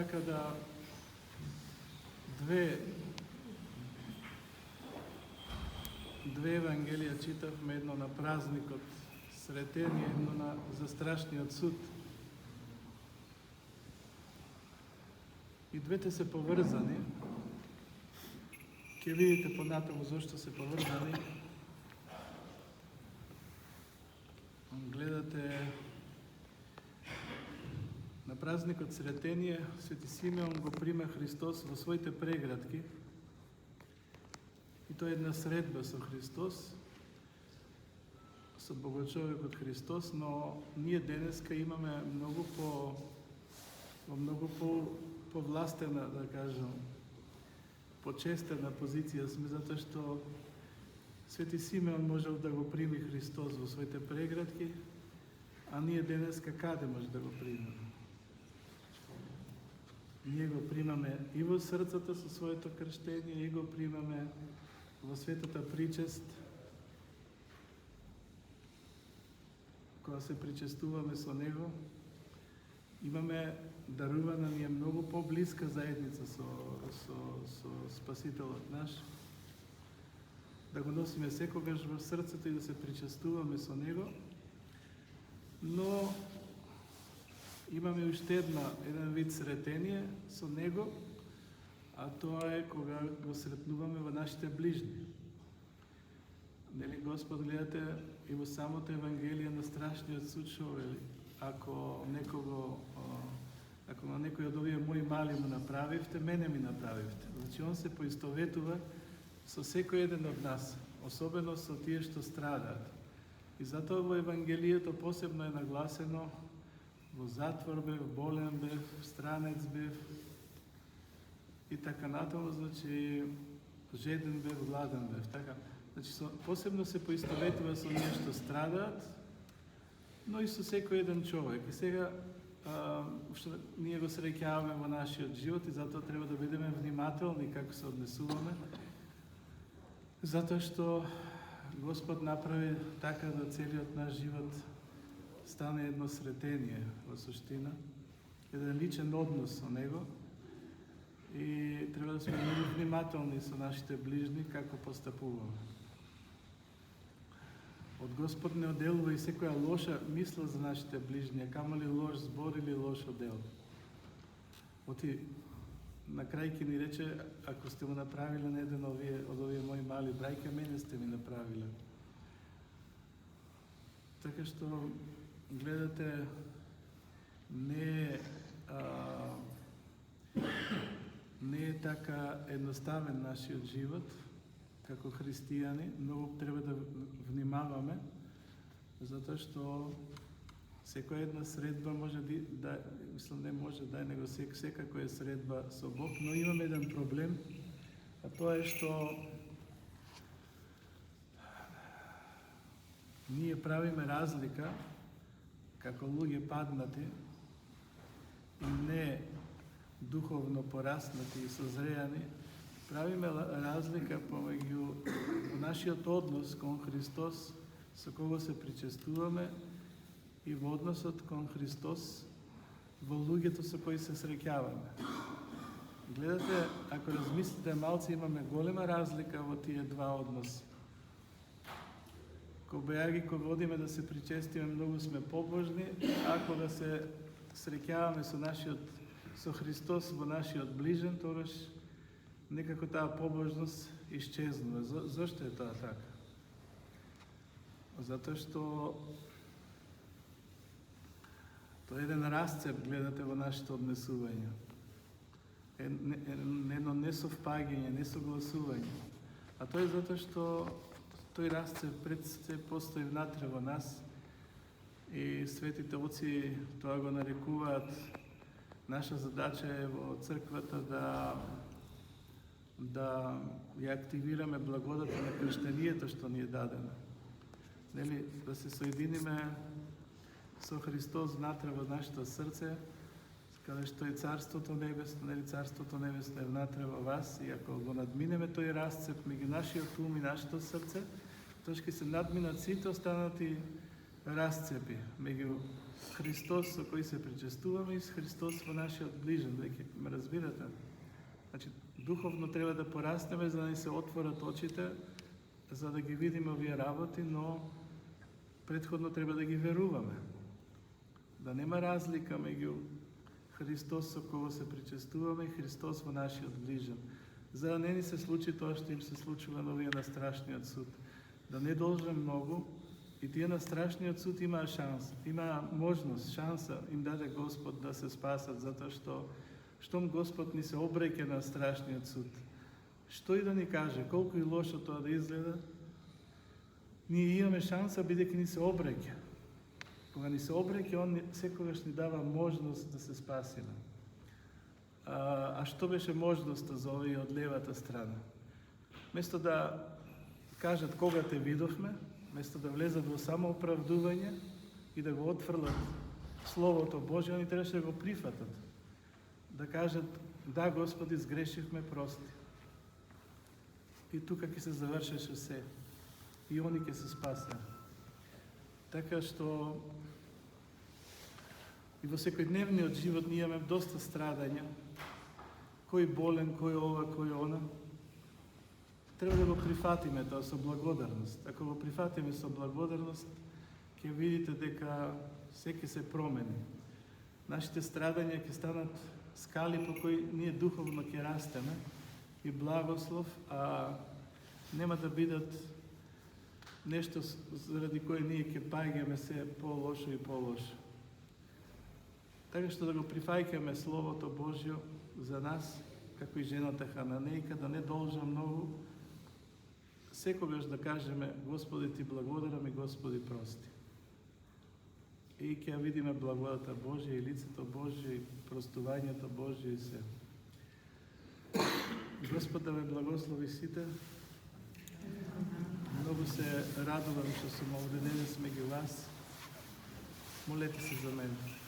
Така да две евангелија читавме, едно на празникот Сретение, едно на за страшниот суд. И двете се поврзани. Ќе видите понатаму зашто се поврзани. Гледате на празникот Сретение, Свети Симеон го прима Христос во своите преградки. И тоа е една средба со Христос, со Богочовекот Христос, но ние денеска имаме многу повластена, да кажам, почестена позиција сме, затоа што Свети Симеон можел да го прими Христос во своите преградки, а ние денеска каде може да го примеме? Ние го примаме и во срцето со своето крштение, и го примаме во светата причест, кога се причестуваме со Него. Имаме дарувана ни е многу поблиска заедница со Спасителот наш. Да го носиме секогаш во срцето и да се причестуваме со Него. Но имаме уште еден вид сретение со Него, а тоа е кога го сретнуваме во нашите ближни. Нели Господ, гледате и во самото Евангелие на страшниот суд што вели, ако на некој од овие мои мали му направивте, мене ми направивте. Значи он се поистоветува со секој еден од нас, особено со тие што страдаат. И затоа во Евангелието посебно е нагласено: во затвор бев, болен бев, странец бев и така натаму, значи жеден бев, гладен бев. Така, значи посебно се поистоветува со оние што страдаат, но и со секој еден човек. И сега што ние го среќаваме во нашиот живот и затоа треба да бидеме внимателни како се однесуваме, затоа што Господ направи така да целиот наш живот стане едно сретение во суштина, еден личен однос со Него, и треба да сме многу внимателни со нашите ближни како постапуваме. Од Господ не оделува и секоја лоша мисла за нашите ближни, камо ли лош збор или лошо дело. Оти на крај ќе ни рече: ако сте му направиле на еден од овие мои мали браќа, мене сте ми направиле. Така што гледате, не е така едноставен нашиот живот како христијани. Многу треба да внимаваме, затоа што секоја една средба може да, мислам не може да е, него секако е средба со Бог, но имаме еден проблем, а тоа е што ние правиме разлика како луѓе паднати и не духовно пораснати и созреани, правиме разлика помеѓу нашиот однос кон Христос, со кого се причестуваме, и во односот кон Христос во луѓето со кои се среќаваме. Гледате, ако размислите малце, имаме голема разлика во тие два односи. Кога ги водиме да се причестиме, многу сме побожни, а кога се среќаваме со Христос во нашиот ближен, тогаш некако таа побожност исчезнува. Зошто е тоа така? Затоа што тоа е еден расцеп, гледате, во нашето однесување. Едно несовпаѓање, несогласување. А тоа е затоа што тој расцеп пред се постои внатре во нас и светите оци тоа го нарекуваат. Наша задача е во црквата да ја активираме благодата на крштенијето што ни е дадено. Нели, да се соединиме со Христос внатре во нашето срце, каде што е Царството Небесно, нели Царството Небесно е внатре во вас, и ако го надминеме тој расцеп меѓу нашиот ум и нашето срце, тоа ќе се надминат сите останати расцепи меѓу Христос со кој се причестуваме и с Христос во нашиот ближен, веќе ме разбирате. Значи, духовно треба да порастеме за да ни се отворат очите, за да ги видиме овие работи, но претходно треба да ги веруваме. Да нема разлика меѓу Христос со кого се причестуваме и Христос во нашиот ближен. За да не ни се случи тоа што им се случува на овие на страшниот суд. Да не должам многу и тие на страшниот суд имаа шанс, имаа можност, шанса им даде Господ да се спасат, затоа што штом Господ ни се обреќе на страшниот суд, што и да ни каже, колку и лошо тоа да изгледа, ние имаме шанса бидејќи ни се обреќе. Кога ни се обреќе, Он секогаш ни дава можност да се спасиме. А што беше можноста за овие од левата страна? Место да кажат кога те видовме, место да влезат во самооправдување и да го отфрлат Словото Божие, они требаше да го прифатат. Да кажат, да, Господи, сгрешивме, прости. И тука ќе се завршеше се. И они ќе се спасеа. Така што и во секојдневниот живот ние имаме доста страдања. Кој болен, кој ова, кој она. Треба да го прифатиме тоа со благодарност. Ако го прифатиме со благодарност, ќе видите дека се ќе се промени. Нашите страдања ќе станат скали по кои ние духовно ќе растеме и благослов, а нема да бидат нешто заради кое ние ќе паѓаме се по-лошо и по-лошо. Така што да го прифаќаме Словото Божјо за нас, како и жената Хананејка, да не должа многу, секогаш да кажеме Господи ти благодарам и Господи прости. И ќе видиме благодата Божја и лицето Божје и простувањето Божје и се. Господ да ме благослови сите. Многу се радувам што сум овде денес меѓу вас. Молете се за мене.